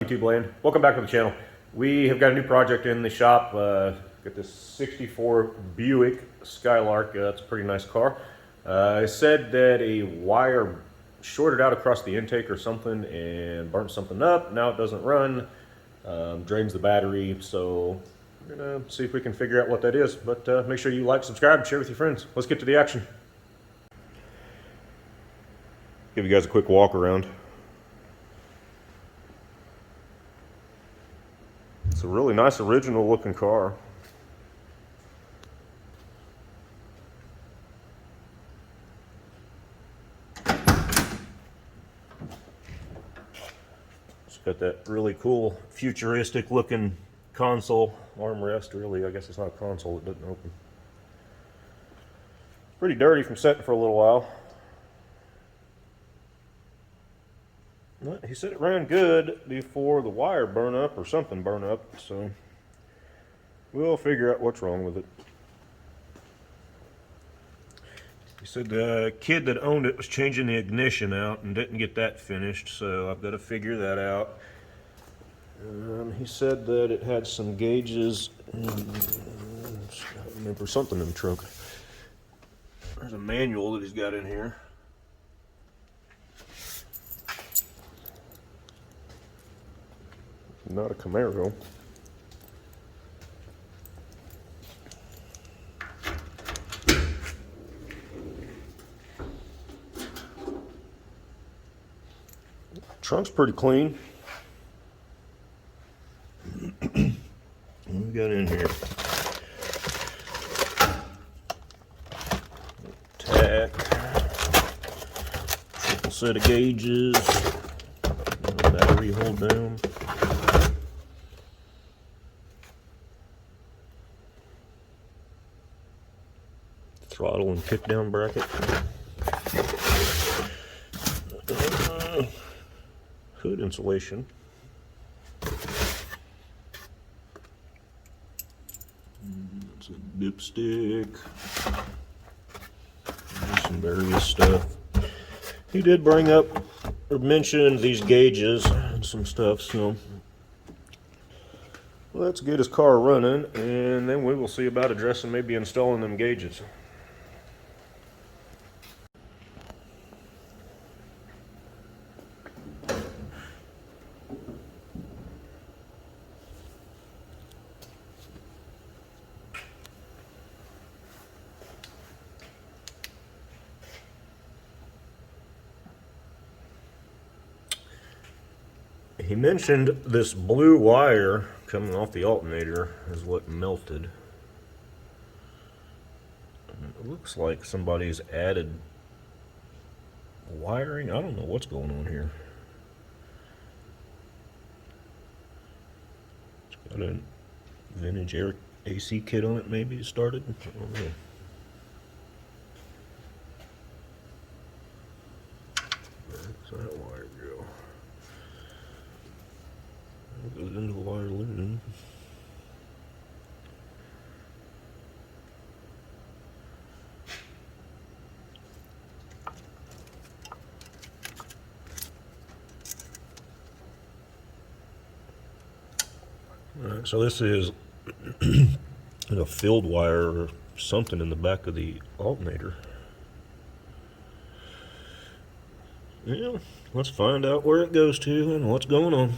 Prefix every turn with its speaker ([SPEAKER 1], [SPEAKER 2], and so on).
[SPEAKER 1] YouTube land? Welcome back to the channel. We have got a new project in the shop. Got this 64 Buick Skylark. It's a pretty nice car. I said that a wire shorted out across the intake or something and burnt something up. Now it doesn't run, drains the battery. So we're gonna see if we can figure out what that is. But make sure you like, subscribe, and share with your friends. Let's get to the action. Give you guys a quick walk around. It's a really nice original looking car. It's got that really cool futuristic looking console armrest. Really, I guess it's not a console, it doesn't open. Pretty dirty from sitting for a little while. He said it ran good before the wire burned up or something burned up, so we'll figure out what's wrong with it. He said the kid that owned it was changing the ignition out and didn't get that finished, so I've got to figure that out. He said that it had some gauges, I remember something in the trunk. There's a manual that he's got in here. Not a Camaro. Trunk's pretty clean. What we got in here? Tack. Triple set of gauges. Battery hold down. Throttle and kick down bracket. Hood insulation. It's a dipstick. Some various stuff. He did bring up or mention these gauges and some stuff, so let's get his car running and then we will see about addressing maybe installing them gauges. He mentioned this blue wire coming off the alternator is what melted. And it looks like somebody's added wiring. I don't know what's going on here. It's got a vintage air AC kit on it, maybe it started. I don't know. Where's that wire go? It goes into the wire loom. Alright, so this is a field wire or something in the back of the alternator. Yeah, let's find out where it goes to and what's going on.